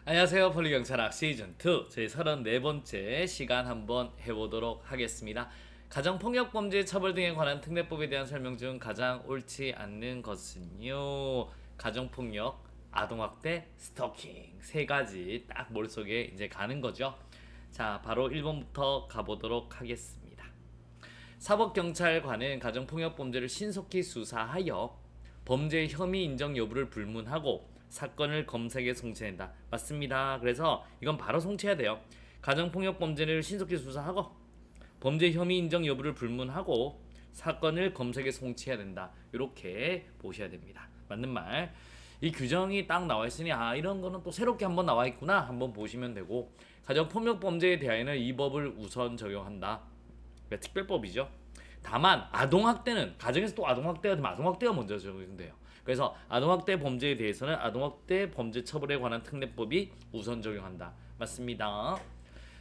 안녕하세요. 폴리경찰학 시즌2 저희 34번째 시간 한번 해보도록 하겠습니다. 가정폭력범죄 처벌 등에 관한 특례법에 대한 설명 중 가장 옳지 않는 것은요, 가정폭력, 아동학대, 스토킹 세 가지 딱 머릿속에 이제 가는 거죠. 자, 바로 1번부터 가보도록 하겠습니다. 사법경찰관은 가정폭력범죄를 신속히 수사하여 범죄 혐의 인정 여부를 불문하고 사건을 검색에 송치한다. 맞습니다. 그래서 이건 바로 송치해야 돼요. 가정폭력 범죄를 신속히 수사하고 범죄 혐의 인정 여부를 불문하고 사건을 검색에 송치해야 된다. 이렇게 보셔야 됩니다. 맞는 말. 이 규정이 딱 나와 있으니 이런 거는 또 새롭게 한번 나와 있구나 한번 보시면 되고, 가정폭력 범죄에 대하여는 이 법을 우선 적용한다. 그러니까 특별법이죠. 다만 아동학대는 가정에서 또 아동학대가 되면 아동학대가 먼저 적용돼요. 그래서 아동학대 범죄에 대해서는 아동학대 범죄 처벌에 관한 특례법이 우선 적용한다. 맞습니다.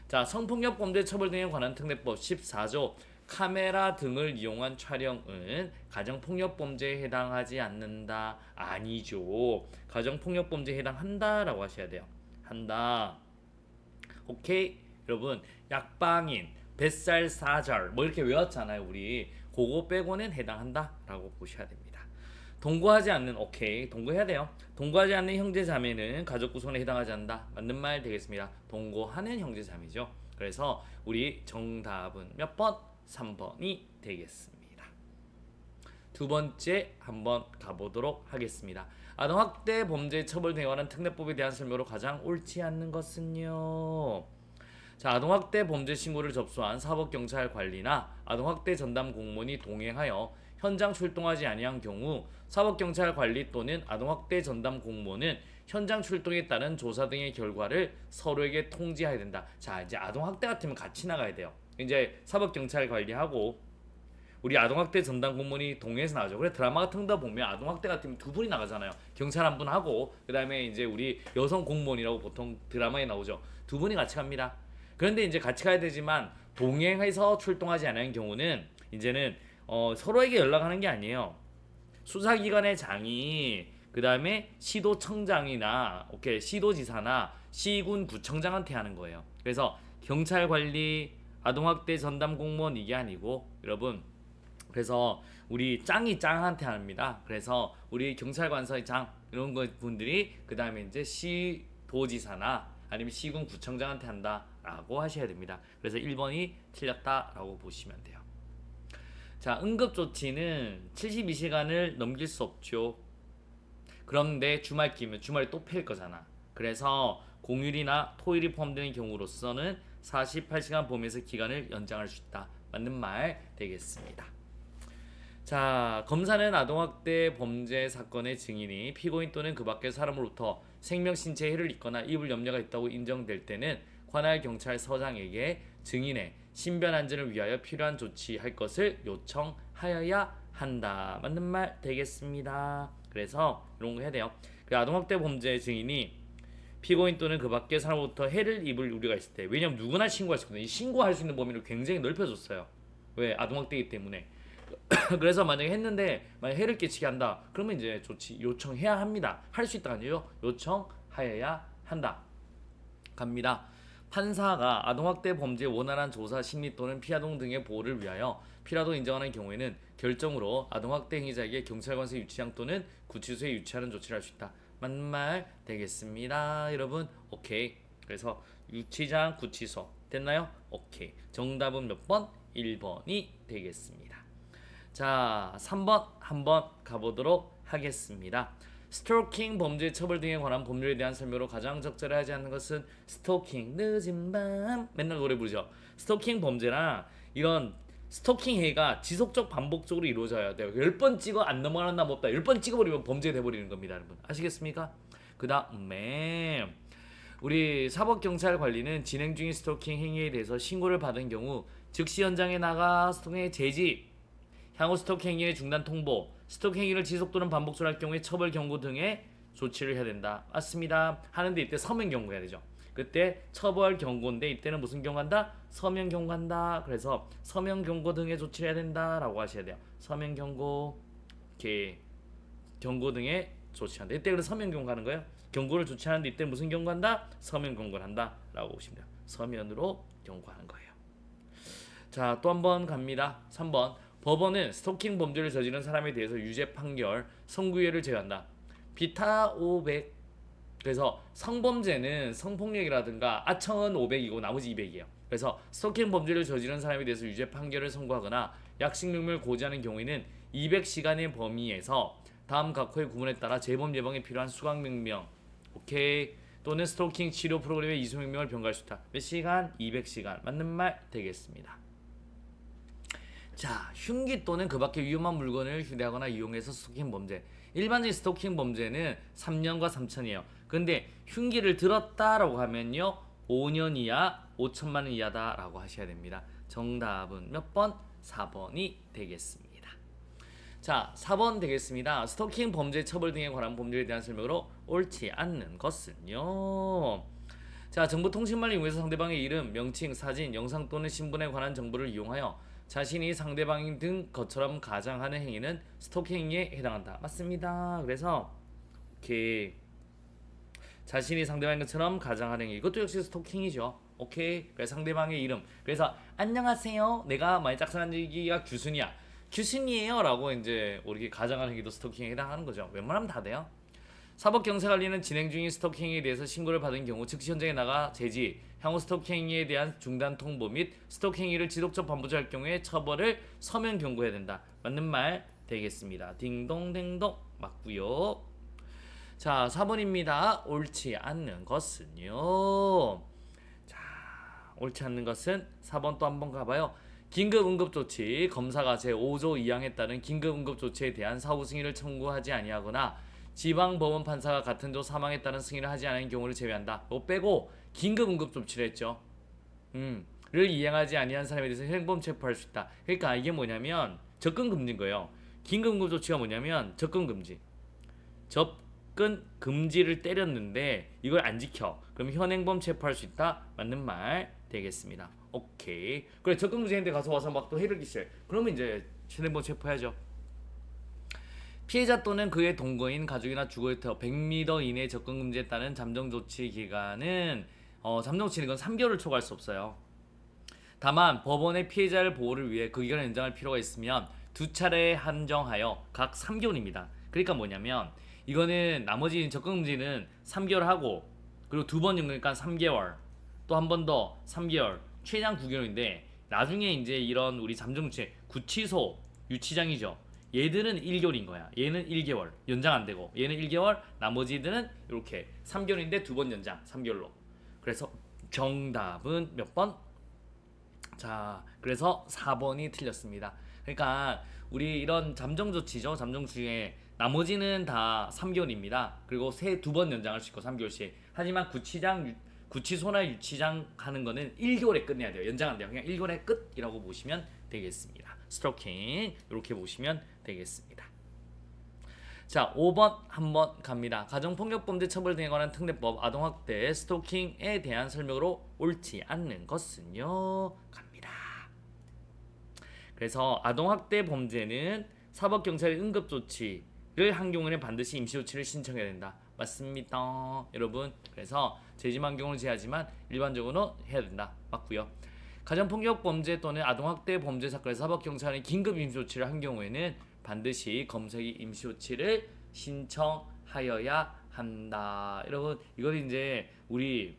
자, 성폭력 범죄 처벌 등에 관한 특례법 14조 카메라 등을 이용한 촬영은 가정폭력 범죄에 해당하지 않는다. 아니죠. 가정폭력 범죄에 해당한다라고 하셔야 돼요. 한다. 오케이? 여러분, 약방인, 뱃살 사절 뭐 이렇게 외웠잖아요. 우리 그거 빼고는 해당한다라고 보셔야 됩니다. 동거하지 않는, 오케이, 동거해야 돼요. 동거하지 않는 형제 자매는 가족 구성에 해당하지 않는다. 맞는 말 되겠습니다. 동거하는 형제 자매죠. 그래서 우리 정답은 몇 번? 3번이 되겠습니다. 두 번째 한번 가보도록 하겠습니다. 아동학대 범죄 처벌 등에 관한 특례법에 대한 설명으로 가장 옳지 않는 것은요. 자, 아동학대 범죄 신고를 접수한 사법경찰 관리나 아동학대 전담 공무원이 동행하여 현장 출동하지 아니한 경우 사법경찰 관리 또는 아동학대 전담 공무원은 현장 출동에 따른 조사 등의 결과를 서로에게 통지해야 된다. 자, 이제 아동학대 같으면 같이 나가야 돼요. 이제 사법경찰 관리하고 우리 아동학대 전담 공무원이 동행해서 나가죠. 그래 드라마 같은 거 보면 아동학대 같으면 두 분이 나가잖아요. 경찰 한 분 하고 그 다음에 이제 우리 여성 공무원이라고 보통 드라마에 나오죠. 두 분이 같이 갑니다. 그런데 이제 같이 가야 되지만 동행해서 출동하지 않은 경우는 이제는 서로에게 연락하는 게 아니에요. 수사기관의 장이 그 다음에 시도청장이나 시도지사나 시군 구청장한테 하는 거예요. 그래서 경찰 관리, 아동학대 전담 공무원 이게 아니고 여러분, 그래서 우리 짱이 짱한테 합니다. 그래서 우리 경찰관서의 장 이런 분들이 그 다음에 이제 시도지사나 아니면 시군 구청장한테 한다라고 하셔야 됩니다. 그래서 1번이 틀렸다라고 보시면 돼요. 자, 응급조치는 72시간을 넘길 수 없죠. 그런데 주말 끼면 주말에 또 팰 거잖아. 그래서 공휴일이나 토요일이 포함되는 경우로서는 48시간 범위에서 기간을 연장할 수 있다. 맞는 말 되겠습니다. 자, 검사는 아동학대 범죄 사건의 증인이 피고인 또는 그 밖의 사람으로부터 생명, 신체에 해를 입거나 입을 염려가 있다고 인정될 때는 관할 경찰서장에게 증인의 신변 안전을 위하여 필요한 조치할 것을 요청하여야 한다. 맞는 말 되겠습니다. 그래서 이런 거 해야 돼요. 그 아동학대 범죄 증인이 피고인 또는 그 밖의 사람으로부터 해를 입을 우려가 있을 때, 왜냐면 누구나 신고할 수 있거든요. 이 신고할 수 있는 범위를 굉장히 넓혀줬어요. 왜? 아동학대이기 때문에. 그래서 만약에 했는데 만약 해를 끼치게 한다, 그러면 이제 조치 요청해야 합니다. 할 수 있다 아니에요? 요청하여야 한다. 갑니다. 판사가 아동학대 범죄 원활한 조사, 심리 또는 피아동 등의 보호를 위하여 필요하다고 인정하는 경우에는 결정으로 아동학대 행위자에게 경찰관서 유치장 또는 구치소에 유치하는 조치를 할 수 있다. 맞는 말 되겠습니다. 여러분, 오케이. 그래서 유치장, 구치소 됐나요? 오케이. 정답은 몇 번? 1번이 되겠습니다. 자, 3번 한번 가보도록 하겠습니다. 스토킹 범죄 처벌 등에 관한 법률에 대한 설명으로 가장 적절하지 않는 것은 스토킹 늦은 밤 맨날 노래 부르죠. 스토킹 범죄랑 이런 스토킹 행위가 지속적 반복적으로 이루어져야 돼요. 10번 찍어 안 넘어가는 날 없다. 10번 찍어버리면 범죄 돼버리는 겁니다, 여러분. 아시겠습니까? 그 다음에 우리 사법경찰관리는 진행 중인 스토킹 행위에 대해서 신고를 받은 경우 즉시 현장에 나가 스토킹 제지, 향후 스토킹 행위의 중단 통보, 스토킹 행위를 지속 또는 반복적으로 할 경우에 처벌 경고 등의 조치를 해야 된다. 맞습니다. 하는데 이때 서면 경고해야 되죠. 그때 처벌 경고인데 이때는 무슨 경고한다? 서면 경고한다. 그래서 서면 경고 등의 조치를 해야 된다라고 하셔야 돼요. 서면 경고, 경고 등의 조치한다. 이때 그래서 서면 경고하는 거예요. 경고를 조치하는데 이때 무슨 경고한다? 서면 경고를 한다라고 보시면 돼요. 서면으로 경고하는 거예요. 자, 또 한 번 갑니다. 3번. 법원은 스토킹 범죄를 저지른 사람에 대해서 유죄 판결, 선고유예를 제외한다. 비타 500. 그래서 성범죄는 성폭력이라든가 아청은 500이고 나머지 200이에요. 그래서 스토킹 범죄를 저지른 사람에 대해서 유죄 판결을 선고하거나 약식명령을 고지하는 경우에는 200시간의 범위에서 다음 각호의 구분에 따라 재범 예방에 필요한 수강명령, 오케이, 또는 스토킹 치료 프로그램의 이수명령을 병가할 수 있다. 몇 시간? 200시간. 맞는 말 되겠습니다. 자, 흉기 또는 그 밖의 위험한 물건을 휴대하거나 이용해서 스토킹 범죄. 일반적인 스토킹 범죄는 3년과 3천이에요. 근데 흉기를 들었다라고 하면요, 5년 이하 5천만 원 이하다라고 하셔야 됩니다. 정답은 몇 번? 4번이 되겠습니다. 자, 4번 되겠습니다. 스토킹 범죄 처벌 등에 관한 범죄에 대한 설명으로 옳지 않는 것은요. 자, 정보통신망을 이용해서 상대방의 이름, 명칭, 사진, 영상 또는 신분에 관한 정보를 이용하여 자신이 상대방 등 것처럼 가장하는 행위는 스토킹 행위에 해당한다. 맞습니다. 그래서 오케이, 자신이 상대방인 것처럼 가장하는 행위, 이것도 역시 스토킹이죠. 오케이. 그래서 상대방의 이름, 그래서 안녕하세요, 내가 많이 짝사랑한 얘기가 규순이야, 규순이에요 라고 이제 우리 가장하는 행위도 스토킹에 해당하는 거죠. 웬만하면 다 돼요. 사법경찰관리는 진행 중인 스토킹 행위에 대해서 신고를 받은 경우 즉시 현장에 나가 제지, 향후 스토킹 행위에 대한 중단 통보 및 스토킹 행위를 지속적 반복할 경우에 처벌을 서면 경고해야 된다. 맞는 말 되겠습니다. 딩동댕동 맞고요. 자, 4번입니다. 옳지 않는 것은요. 자, 옳지 않는 것은 4번 또 한번 가봐요. 긴급응급조치, 검사가 제5조 2항에 따른 긴급응급조치에 대한 사후 승인을 청구하지 아니하거나 지방법원 판사가 같은 조 3항에 따른 승인을 하지 않은 경우를 제외한다. 이거 빼고 긴급응급조치를 했죠. 를 이행하지 아니한 사람에 대해서 현행범 체포할 수 있다. 그러니까 이게 뭐냐면 접근금지인 거예요. 긴급응급조치가 뭐냐면 접근금지. 접근 금지를 때렸는데 이걸 안 지켜. 그럼 현행범 체포할 수 있다. 맞는 말 되겠습니다. 오케이. 그래, 접근금지인데 가서 와서 막 또 해를 끼쳐. 그러면 이제 현행범 체포해야죠. 피해자 또는 그의 동거인, 가족이나 주거에 터 100m 이내 접근금지에 따른 잠정조치 기간은 잠정조치는 건 3개월을 초과할 수 없어요. 다만 법원의 피해자를 보호를 위해 그 기간을 연장할 필요가 있으면 2차례에 한정하여 각 3개월입니다. 그러니까 뭐냐면 이거는 나머지 접근금지는 3개월 하고 그리고 2번 정도니까 3개월, 또 한 번 더 3개월, 최장 9개월인데 나중에 이제 이런 우리 잠정조치, 구치소, 유치장이죠. 얘들은 1개월인 거야. 얘는 1개월 연장 안 되고, 얘는 1개월, 나머지들은 이렇게 3개월인데 2번 연장 3개월로. 그래서 정답은 몇 번? 자, 그래서 4번이 틀렸습니다. 그러니까 우리 이런 잠정 조치죠. 잠정 중에 나머지는 다 3개월입니다. 그리고 2번 연장할 수 있고 3개월씩. 하지만 구치소나 유치장 하는 거는 1개월에 끝내야 돼요. 연장 안 돼요. 그냥 1개월의 끝이라고 보시면 되겠습니다. 스토킹 이렇게 보시면 되겠습니다. 자, 5번 한번 갑니다. 가정폭력범죄 처벌 등에 관한 특례법, 아동학대, 스토킹에 대한 설명으로 옳지 않는 것은요. 갑니다. 그래서 아동학대 범죄는 사법경찰이 응급조치를 한 경우에는 반드시 임시조치를 신청해야 된다. 맞습니다, 여러분. 그래서 재짐한 경우는 제하지만 일반적으로 해야 된다. 맞고요. 가정폭력 범죄 또는 아동학대 범죄 사건에서 사법경찰이 긴급 임시조치를 한 경우에는 반드시 검색이 임시조치를 신청하여야 한다. 여러분, 이걸 이제 우리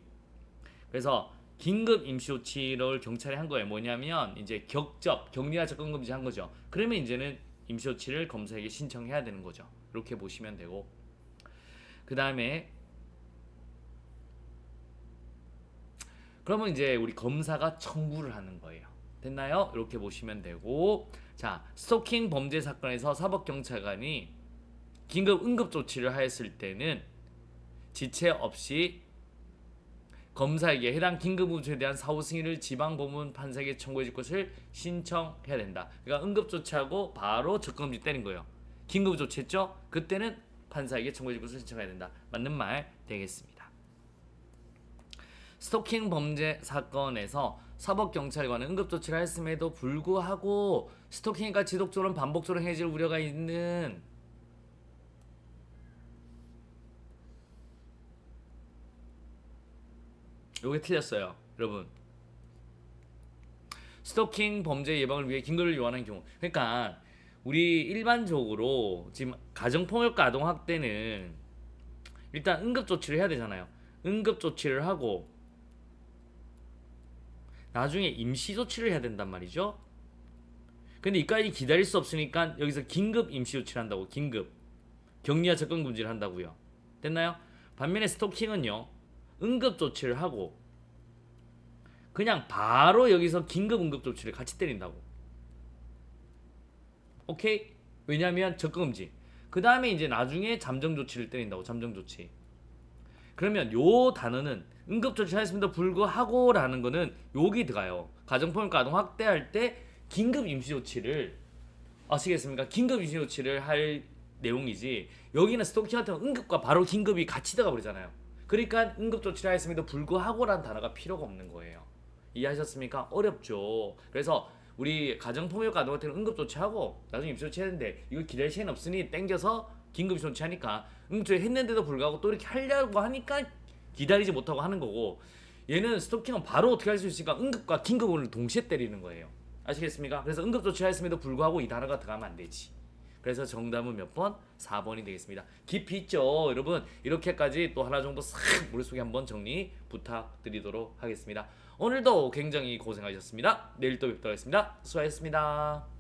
그래서 긴급 임시조치를 경찰이 한 거예요. 뭐냐면 이제 격리나 접근금지 한 거죠. 그러면 이제는 임시조치를 검사에게 신청해야 되는 거죠. 이렇게 보시면 되고, 그 다음에 그러면 이제 우리 검사가 청구를 하는 거예요. 됐나요? 이렇게 보시면 되고, 자, 스토킹 범죄 사건에서 사법경찰관이 긴급 응급조치를 하였을 때는 지체 없이 검사에게 해당 긴급조치에 대한 사후 승인을 지방법원 판사에게 청구해 줄 것을 신청해야 된다. 그러니까 응급조치하고 바로 접근금지 때린 거예요. 긴급조치했죠? 그때는 판사에게 청구해 줄 것을 신청해야 된다. 맞는 말 되겠습니다. 스토킹 범죄 사건에서 사법경찰관은 응급조치를 했음에도 불구하고 스토킹이가 지속적으로 반복적으로 행해질 우려가 있는 요게 틀렸어요, 여러분. 스토킹 범죄 예방을 위해 긴급을 요하는 경우. 그러니까 우리 일반적으로 지금 가정폭력과 아동학대는 일단 응급조치를 해야 되잖아요. 응급조치를 하고 나중에 임시조치를 해야 된단 말이죠. 근데 이까지 기다릴 수 없으니까 여기서 긴급 임시조치를 한다고. 긴급 격리와 접근금지를 한다고요. 됐나요? 반면에 스토킹은요, 응급조치를 하고 그냥 바로 여기서 긴급 응급조치를 같이 때린다고. 오케이? 왜냐면 접근금지. 그 다음에 이제 나중에 잠정조치를 때린다고. 잠정조치. 그러면 요 단어는 응급조치 하였음에도 불구하고 라는 거는 여기 들어가요. 가정폭력과 아동학대할 때 긴급 임시조치를, 아시겠습니까? 긴급 임시조치를 할 내용이지, 여기는 스토킹 같은 건 응급과 바로 긴급이 같이 들어가 버리잖아요. 그러니까 응급조치를 하였음에도 불구하고 라는 단어가 필요가 없는 거예요. 이해하셨습니까? 어렵죠. 그래서 우리 가정폭력과 아동학대는 응급조치하고 나중에 임시조치 했는데 이거 기다릴 시간 없으니 땡겨서 긴급 조치 하니까 응급조치 했는데도 불구하고 또 이렇게 하려고 하니까 기다리지 못하고 하는 거고, 얘는 스토킹은 바로 어떻게 할 수 있으니까 응급과 긴급을 동시에 때리는 거예요. 아시겠습니까? 그래서 응급조치 하였음에도 불구하고 이 단어가 들어가면 안 되지. 그래서 정답은 몇 번? 4번이 되겠습니다. 깊이 있죠, 여러분. 이렇게까지 또 하나 정도 싹 머릿속에 한번 정리 부탁드리도록 하겠습니다. 오늘도 굉장히 고생하셨습니다. 내일 또 뵙도록 하겠습니다. 수고하셨습니다.